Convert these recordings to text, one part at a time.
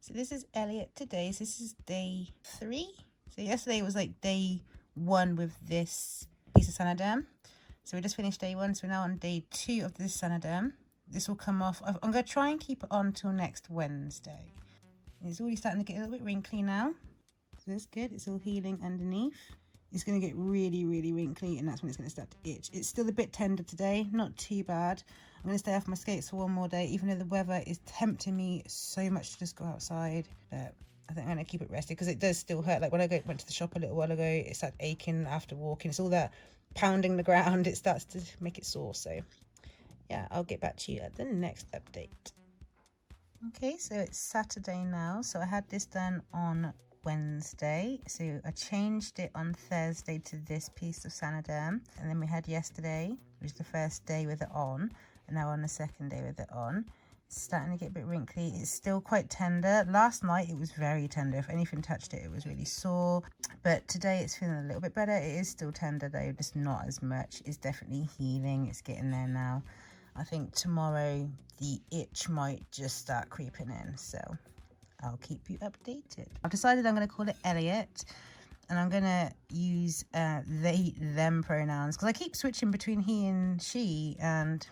So this is Elliot today. So this is day 3. So yesterday was like day 1 with this piece of Saniderm. So we just finished day 1. So we're now on day 2 of this Saniderm. This will come off. I'm going to try and keep it on till next Wednesday. It's already starting to get a little bit wrinkly now. So that's good. It's all healing underneath. It's going to get really, really wrinkly, and that's when it's going to start to itch. It's still a bit tender today, not too bad. I'm going to stay off my skates for one more day, even though the weather is tempting me so much to just go outside. But I think I'm going to keep it rested because it does still hurt. Like when I went to the shop a little while ago, it started aching after walking. It's all that pounding the ground. It starts to make it sore. So yeah, I'll get back to you at the next update. Okay, so it's Saturday now. So I had this done on Wednesday, so I changed it on Thursday to this piece of Saniderm, and then we had yesterday, which was the first day with it on, and now on the second day with it on. It's starting to get a bit wrinkly. It's still quite tender. Last night it was very tender. If anything touched it, it was really sore, but today it's feeling a little bit better. It is still tender though, just not as much. It's definitely healing. It's getting there now. I think tomorrow the itch might just start creeping in, so I'll keep you updated. I've decided I'm going to call it Elliot, and I'm going to use they, them pronouns, because I keep switching between he and she, and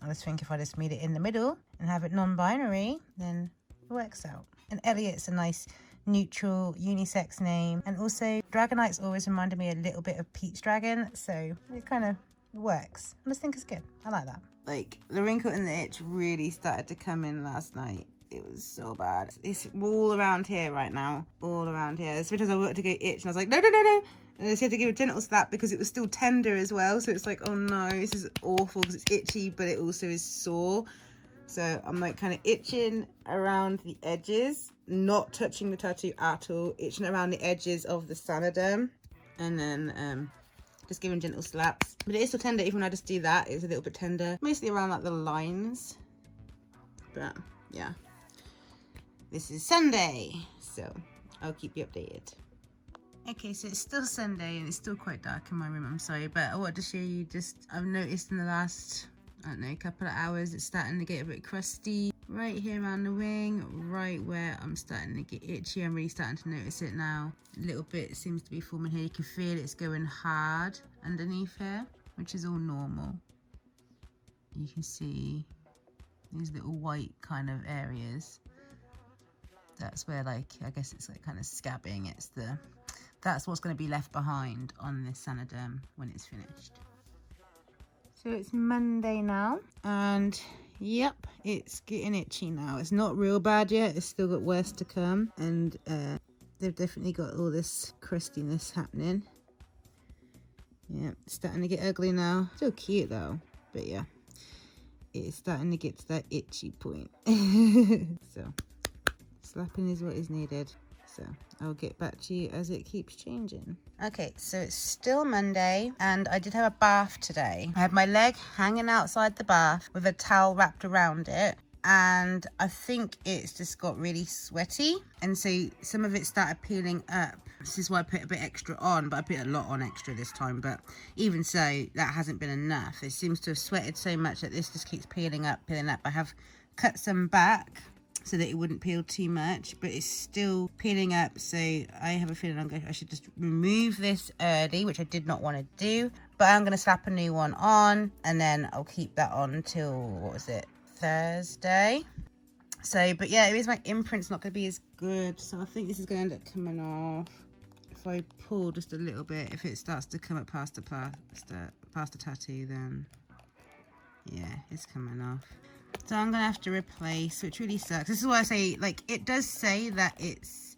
I just think if I just meet it in the middle and have it non-binary, then it works out. And Elliot's a nice neutral unisex name, and also Dragonite's always reminded me a little bit of Peach Dragon, so it kind of works. I just think it's good. I like that. Like, the wrinkle and the itch really started to come in last night. It was so bad. It's all around here right now. All around here. As soon as I wanted to go itch, and I was like, no, no, no, no. And I just had to give a gentle slap because it was still tender as well. So it's like, oh no, this is awful because it's itchy, but it also is sore. So I'm like kind of itching around the edges, not touching the tattoo at all, itching around the edges of the Saniderm, and then just giving gentle slaps. But it is still tender. Even when I just do that, it's a little bit tender, mostly around like the lines. But yeah. This is Sunday, so I'll keep you updated. Okay, so it's still Sunday and it's still quite dark in my room, I'm sorry, but I wanted to show you just, I've noticed in the last, I don't know, couple of hours, it's starting to get a bit crusty. Right here around the wing, right where I'm starting to get itchy, I'm really starting to notice it now. A little bit seems to be forming here, you can feel it's going hard underneath here, which is all normal. You can see these little white kind of areas. That's where, like, I guess it's like kind of scabbing. That's what's going to be left behind on this Saniderm when it's finished. So it's Monday now, and yep, it's getting itchy now. It's not real bad yet. It's still got worse to come, and they've definitely got all this crustiness happening. Yeah, it's starting to get ugly now. Still cute though, but yeah, it's starting to get to that itchy point. So slapping is what is needed. So I'll get back to you as it keeps changing. Okay, so it's still Monday, and I did have a bath today. I had my leg hanging outside the bath with a towel wrapped around it, and I think it's just got really sweaty, and so some of it started peeling up. This is why I put a bit extra on, but I put a lot on extra this time. But even so, that hasn't been enough. It seems to have sweated so much that this just keeps peeling up, peeling up. I have cut some back so that it wouldn't peel too much, but it's still peeling up, so I have a feeling I should just remove this early, which I did not want to do, but I'm going to slap a new one on, and then I'll keep that on until, what was it, Thursday. So, but yeah, it means my imprint's not going to be as good, so I think this is going to end up coming off. If I pull just a little bit, if it starts to come up past the tattoo, then yeah, it's coming off. So I'm going to have to replace, which really sucks. This is why I say, like, it does say that it's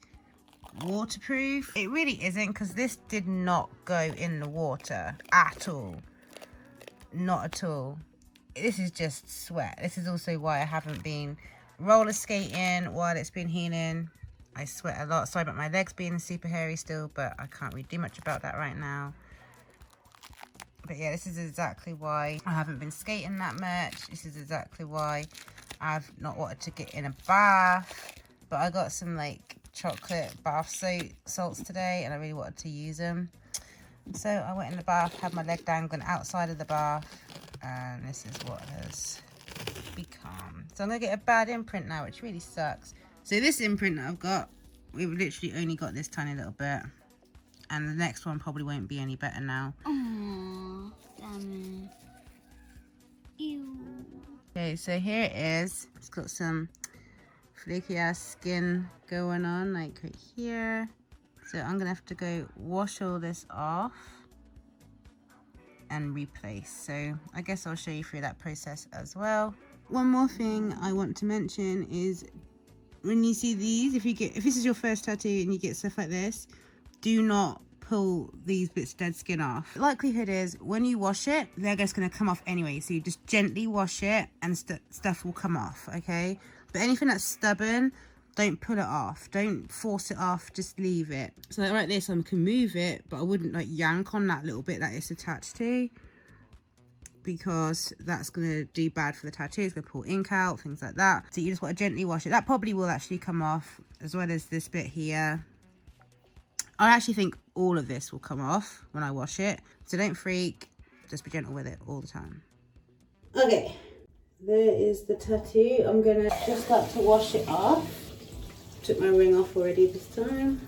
waterproof. It really isn't, because this did not go in the water at all. Not at all. This is just sweat. This is also why I haven't been roller skating while it's been healing. I sweat a lot. Sorry about my legs being super hairy still, but I can't really do much about that right now. But yeah, this is exactly why I haven't been skating that much. This is exactly why I've not wanted to get in a bath. But I got some like chocolate bath salts today, and I really wanted to use them. So I went in the bath, had my leg dangling outside of the bath, and this is what has become. So I'm going to get a bad imprint now, which really sucks. So this imprint that I've got, we've literally only got this tiny little bit. And the next one probably won't be any better now. Aww, damn it. Ew. Okay, so here it is. It's got some flaky ass skin going on, like right here. So I'm gonna have to go wash all this off and replace. So I guess I'll show you through that process as well. One more thing I want to mention is when you see these, if this is your first tattoo and you get stuff like this, do not pull these bits of dead skin off. The likelihood is when you wash it, they're just going to come off anyway. So you just gently wash it and stuff will come off, okay? But anything that's stubborn, don't pull it off. Don't force it off, just leave it. So like this, I can move it, but I wouldn't like yank on that little bit that it's attached to, because that's going to do bad for the tattoo. It's going to pull ink out, things like that. So you just want to gently wash it. That probably will actually come off, as well as this bit here. I actually think all of this will come off when I wash it. So don't freak, just be gentle with it all the time. Okay, there is the tattoo. I'm gonna just start to wash it off. Took my ring off already this time.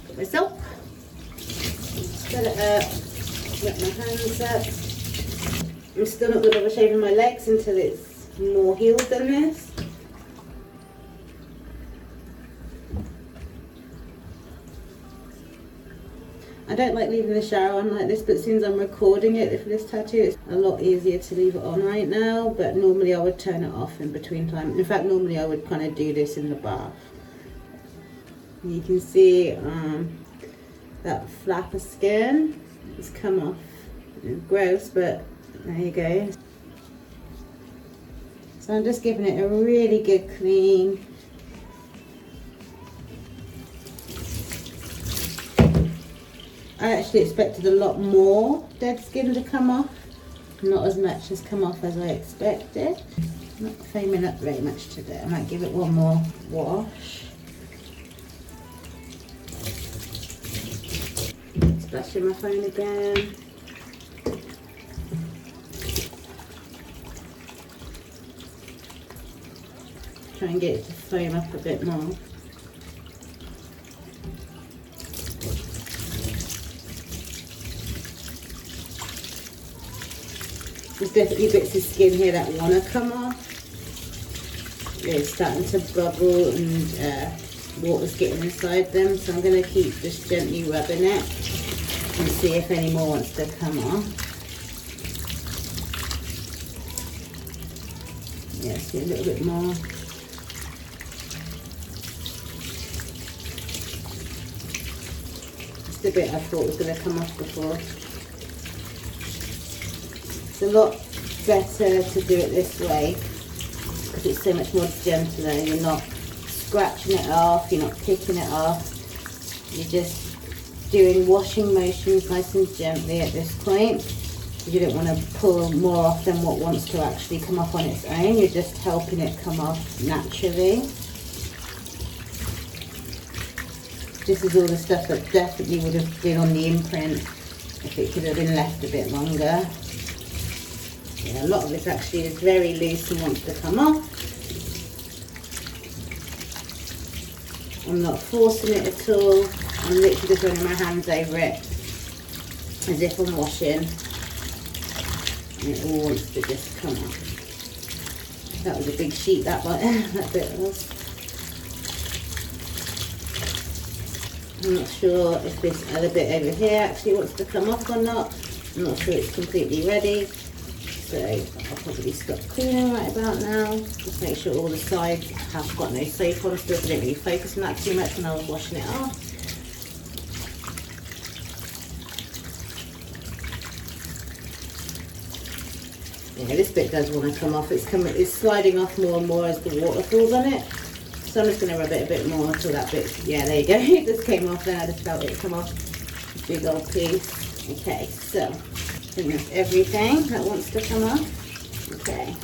Got my soap. Set it up, get my hands up. I'm still not gonna shave my legs until it's more healed than this. I don't like leaving the shower on like this, but since I'm recording it for this tattoo, it's a lot easier to leave it on right now. But normally I would turn it off in between time. In fact, normally I would kind of do this in the bath. You can see that flap of skin has come off. It's gross, but there you go. So I'm just giving it a really good clean. I actually expected a lot more dead skin to come off. Not as much has come off as I expected. Not foaming up very much today. I might give it one more wash. Splashing my phone again. Try and get it to foam up a bit more. There's definitely bits of skin here that want to come off. It's starting to bubble and water's getting inside them, so I'm going to keep just gently rubbing it and see if any more wants to come off. Yeah, see a little bit more. Just a bit I thought was going to come off before. It's a lot better to do it this way because it's so much more gentler. You're not scratching it off, you're not picking it off. You're just doing washing motions nice and gently at this point. You don't want to pull more off than what wants to actually come off on its own. You're just helping it come off naturally. This is all the stuff that definitely would have been on the imprint if it could have been left a bit longer. Yeah, a lot of this actually is very loose and wants to come off. I'm not forcing it at all. I'm literally just running my hands over it as if I'm washing. And it all wants to just come off. That was a big sheet, that bit was. I'm not sure if this other bit over here actually wants to come off or not. I'm not sure it's completely ready. So I'll probably stop cleaning right about now. Just make sure all the sides have got no soap on still, so I didn't really focus on that too much when I was washing it off. Yeah, this bit does want to come off. It's sliding off more and more as the water falls on it. So I'm just going to rub it a bit more until that bit, yeah, there you go. It just came off there. I just felt it come off. Big old piece. Okay, so I think that's everything that wants to come off. Okay.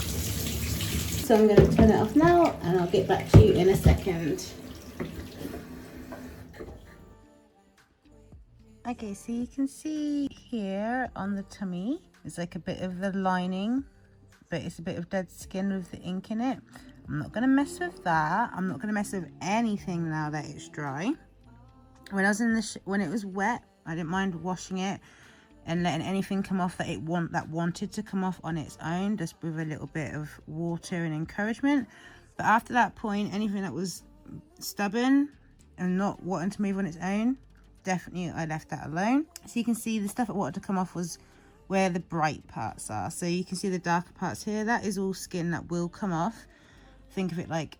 So I'm going to turn it off now and I'll get back to you in a second. Okay, so you can see here on the tummy, there's like a bit of the lining, but it's a bit of dead skin with the ink in it. I'm not going to mess with that. I'm not going to mess with anything now that it's dry. When I was in the when it was wet, I didn't mind washing it and letting anything come off that wanted to come off on its own, just with a little bit of water and encouragement. But after that point, anything that was stubborn and not wanting to move on its own, definitely I left that alone. So you can see the stuff that wanted to come off was where the bright parts are. So you can see the darker parts here. That is all skin that will come off. Think of it like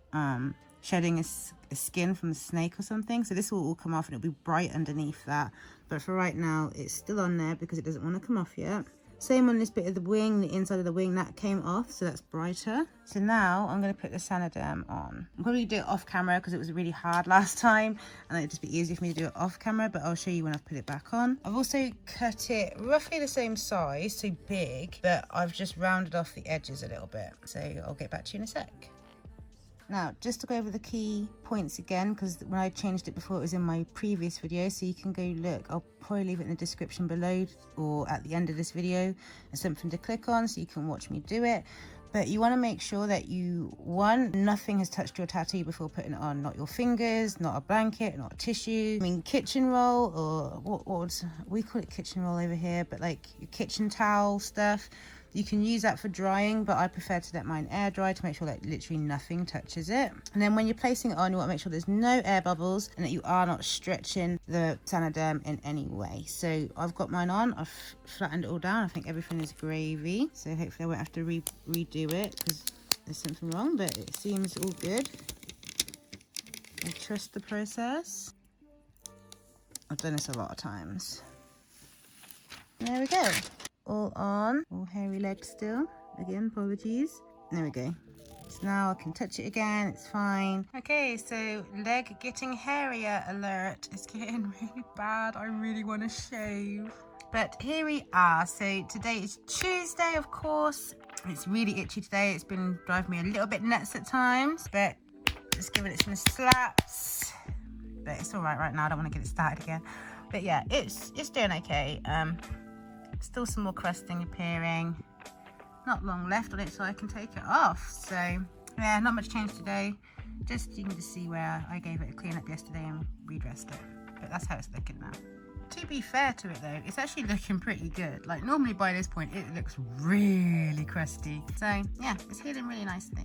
shedding a skin from a snake or something. So this will all come off and it'll be bright underneath that. But for right now, it's still on there because it doesn't want to come off yet. Same on this bit of the wing, the inside of the wing, that came off, so that's brighter. So now I'm going to put the Saniderm on. I'll probably do it off camera because it was really hard last time and it'd just be easier for me to do it off camera, but I'll show you when I've put it back on. I've also cut it roughly the same size, so big, but I've just rounded off the edges a little bit. So I'll get back to you in a sec. Now, just to go over the key points again, because when I changed it before, it was in my previous video, so you can go look. I'll probably leave it in the description below or at the end of this video as something to click on so you can watch me do it. But you want to make sure that nothing has touched your tattoo before putting it on. Not your fingers, not a blanket, not a tissue. I mean, kitchen roll, or we call it kitchen roll over here, but like your kitchen towel stuff. You can use that for drying, but I prefer to let mine air dry to make sure that literally nothing touches it. And then when you're placing it on, you want to make sure there's no air bubbles and that you are not stretching the Saniderm in any way. So I've got mine on, I've flattened it all down. I think everything is gravy. So hopefully I won't have to redo it because there's something wrong, but it seems all good. I trust the process. I've done this a lot of times. And there we go. All on, all hairy legs still. Again, apologies. There we go. So now I can touch it again, it's fine. Okay, so leg getting hairier alert. It's getting really bad. I really want to shave. But here we are. So today is Tuesday, of course. It's really itchy today. It's been driving me a little bit nuts at times, but just giving it some slaps. But it's all right now. I don't want to get it started again. But yeah, it's doing okay. Still some more crusting appearing. Not long left on it, so I can take it off. So yeah, not much change today. Just you can just see where I gave it a clean up yesterday and redressed it. But that's how it's looking now. To be fair to it though, it's actually looking pretty good. Like normally by this point it looks really crusty. So yeah, it's healing really nicely.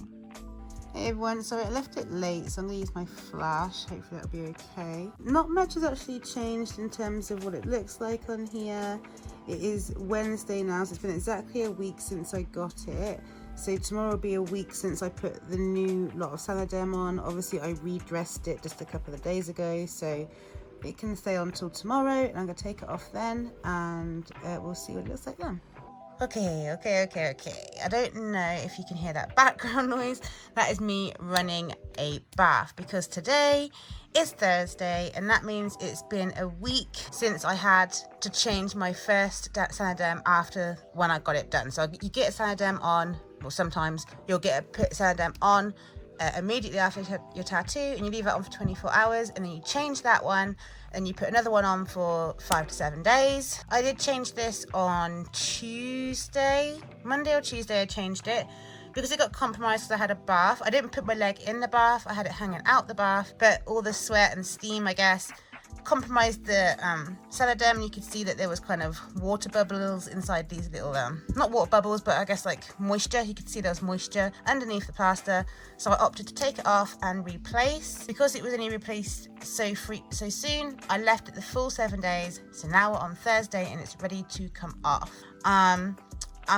Hey everyone, so I left it late, so I'm going to use my flash. Hopefully that'll be okay. Not much has actually changed in terms of what it looks like on here. It is Wednesday now, so it's been exactly a week since I got it. So tomorrow will be a week since I put the new lot of Saniderm on. Obviously I redressed it just a couple of days ago, so it can stay on till tomorrow, and I'm going to take it off then, and we'll see what it looks like then. Okay. I don't know if you can hear that background noise. That is me running a bath because today is Thursday and that means it's been a week since I had to change my first Saniderm after when I got it done. So you get a Saniderm on, or sometimes you'll get a Saniderm on immediately after your tattoo, and you leave it on for 24 hours, and then you change that one and you put another one on for 5 to 7 days. I did change this on Tuesday, Monday or Tuesday I changed it because it got compromised because I had a bath. I didn't put my leg in the bath, I had it hanging out the bath, but all the sweat and steam, I guess, compromised the Saniderm. You could see that there was kind of water bubbles inside these little not water bubbles, but I guess like moisture. You could see there was moisture underneath the plaster, so I opted to take it off and replace. Because it was only replaced so soon, I left it the full 7 days. So now we're on Thursday and it's ready to come off. I'm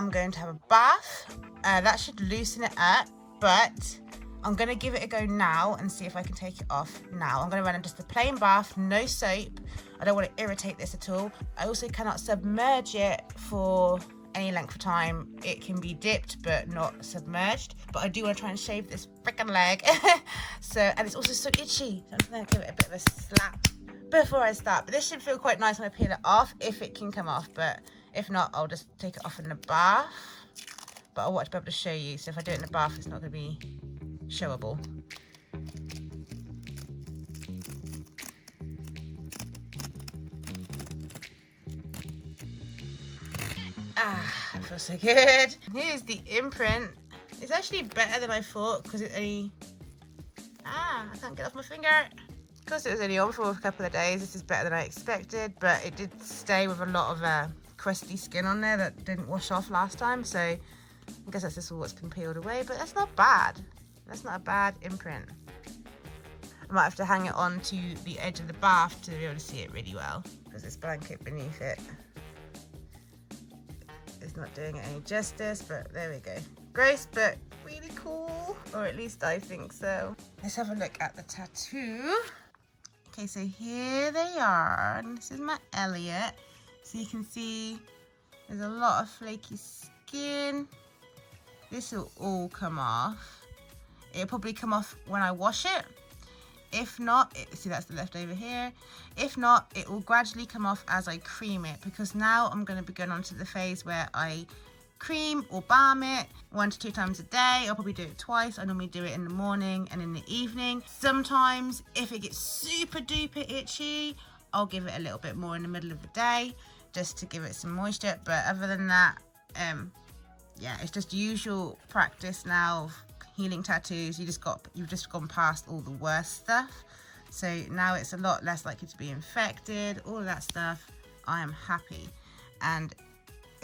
going to have a bath, that should loosen it up, but I'm going to give it a go now and see if I can take it off now. I'm going to run in just a plain bath, no soap. I don't want to irritate this at all. I also cannot submerge it for any length of time. It can be dipped but not submerged. But I do want to try and shave this freaking leg. And it's also so itchy. So I'm going to give it a bit of a slap before I start. But this should feel quite nice when I peel it off, if it can come off. But if not, I'll just take it off in the bath. But I want to be able to show you. So if I do it in the bath, it's not going to be showable. It feels so good. Here's the imprint. It's actually better than I thought because it only... I can't get off my finger. Because it was only on for a couple of days, this is better than I expected, but it did stay with a lot of crusty skin on there that didn't wash off last time, so I guess that's just all what's been peeled away, but that's not bad. That's not a bad imprint. I might have to hang it on to the edge of the bath to be able to see it really well, because this blanket beneath it is not doing it any justice, but there we go. Gross, but really cool, or at least I think so. Let's have a look at the tattoo. Okay, so here they are, and this is my Elliot. So you can see there's a lot of flaky skin. This will all come off. It'll probably come off when I wash it. If not, see that's the leftover here. If not, it will gradually come off as I cream it, because now I'm going to be going on to the phase where I cream or balm it 1 to 2 times a day. I'll probably do it twice. I normally do it in the morning and in the evening. Sometimes if it gets super duper itchy, I'll give it a little bit more in the middle of the day just to give it some moisture. But other than that, yeah, it's just usual practice now of healing tattoos. You've just gone past all the worst stuff, so now it's a lot less likely to be infected, all of that stuff. I am happy, and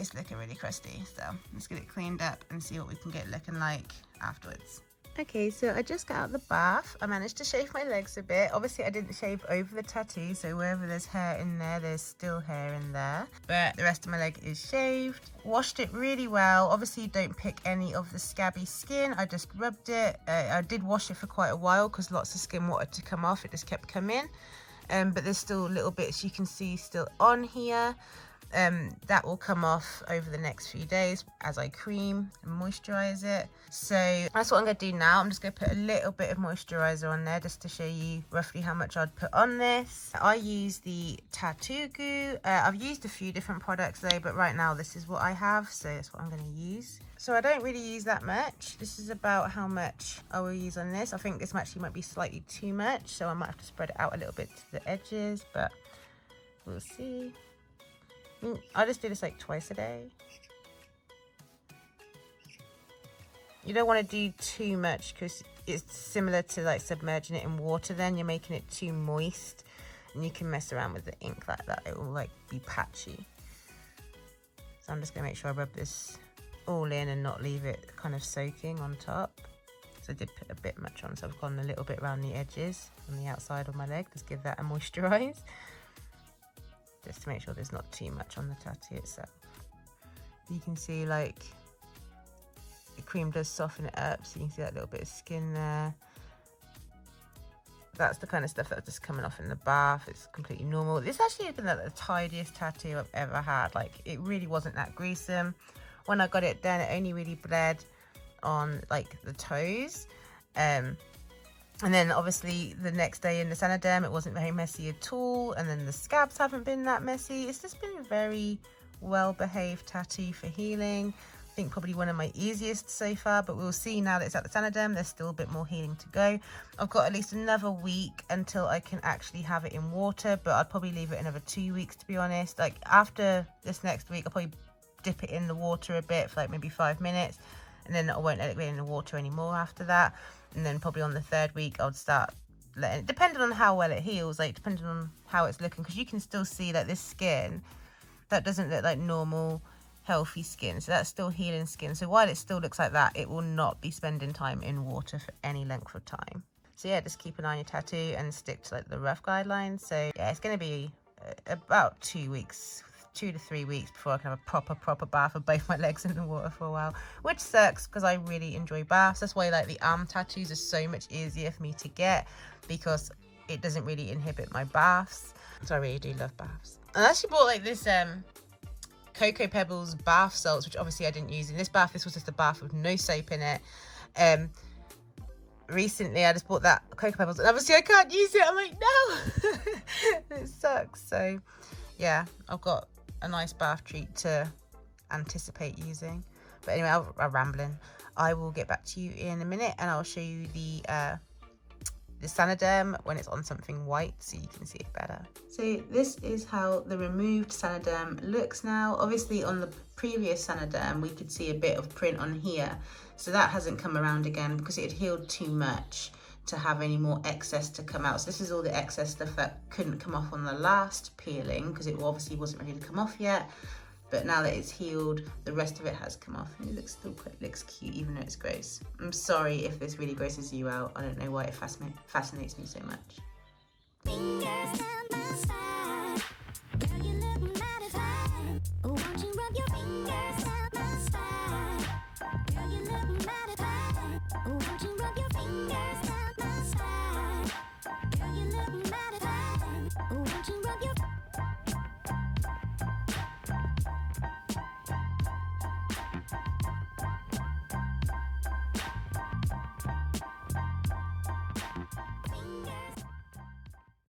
it's looking really crusty, so let's get it cleaned up and see what we can get looking like afterwards. Okay, so I just got out of the bath. I managed to shave my legs a bit. Obviously I didn't shave over the tattoo, so wherever there's hair in there, there's still hair in there, but the rest of my leg is shaved. Washed it really well. Obviously don't pick any of the scabby skin. I just rubbed it. I did wash it for quite a while because lots of skin wanted to come off. It just kept coming, but there's still little bits you can see still on here. That will come off over the next few days as I cream and moisturize it. So that's what I'm going to do now. I'm just going to put a little bit of moisturizer on there just to show you roughly how much I'd put on this. I use the tattoo goo. I've used a few different products though, but right now this is what I have, so that's what I'm going to use. So I don't really use that much. This is about how much I will use on this. I think this actually might be slightly too much, so I might have to spread it out a little bit to the edges, but we'll see. I just do this like twice a day. You don't want to do too much because it's similar to like submerging it in water, then you're making it too moist and you can mess around with the ink like that. It will like be patchy. So I'm just going to make sure I rub this all in and not leave it kind of soaking on top. So I did put a bit much on, so I've gone a little bit around the edges on the outside of my leg. Just give that a moisturize, just to make sure there's not too much on the tattoo itself. You can see like the cream does soften it up, so you can see that little bit of skin there. That's the kind of stuff that's just coming off in the bath. It's completely normal. This actually has been like the tidiest tattoo I've ever had. Like, it really wasn't that gruesome. When I got it done, it only really bled on like the toes. And then obviously the next day in the Saniderm, it wasn't very messy at all. And then the scabs haven't been that messy. It's just been a very well-behaved tattoo for healing. I think probably one of my easiest so far, but we'll see now that it's at the Saniderm. There's still a bit more healing to go. I've got at least another week until I can actually have it in water, but I'd probably leave it another 2 weeks, to be honest. Like, after this next week, I'll probably dip it in the water a bit for like maybe 5 minutes, and then I won't let it go in the water anymore after that. And then probably on the 3rd week, I'll start letting it, depending on how well it heals, like depending on how it's looking, because you can still see that this skin, that doesn't look like normal healthy skin, so that's still healing skin. So while it still looks like that, it will not be spending time in water for any length of time. So yeah, just keep an eye on your tattoo and stick to like the rough guidelines. So yeah, it's going to be about 2 weeks, 2 to 3 weeks before I can have a proper bath of both my legs in the water for a while, which sucks because I really enjoy baths. That's why like the arm tattoos are so much easier for me to get, because it doesn't really inhibit my baths. So I really do love baths. I actually bought like this Cocoa Pebbles bath salts, which obviously I didn't use in this bath. This was just a bath with no soap in it. Recently I just bought that Cocoa Pebbles, and obviously I can't use it. I'm like, no. It sucks. So yeah, I've got a nice bath treat to anticipate using. But anyway, I'm rambling. I will get back to you in a minute, and I'll show you the Saniderm when it's on something white, so you can see it better. So this is how the removed Saniderm looks now. Obviously on the previous Saniderm we could see a bit of print on here, So that hasn't come around again because it had healed too much to have any more excess to come out. So this is all the excess stuff that couldn't come off on the last peeling because it obviously wasn't ready to come off yet. But now that it's healed, the rest of it has come off, and it looks still quite looks cute, even though it's gross. I'm sorry if this really grosses you out. I don't know why it fascinates me so much.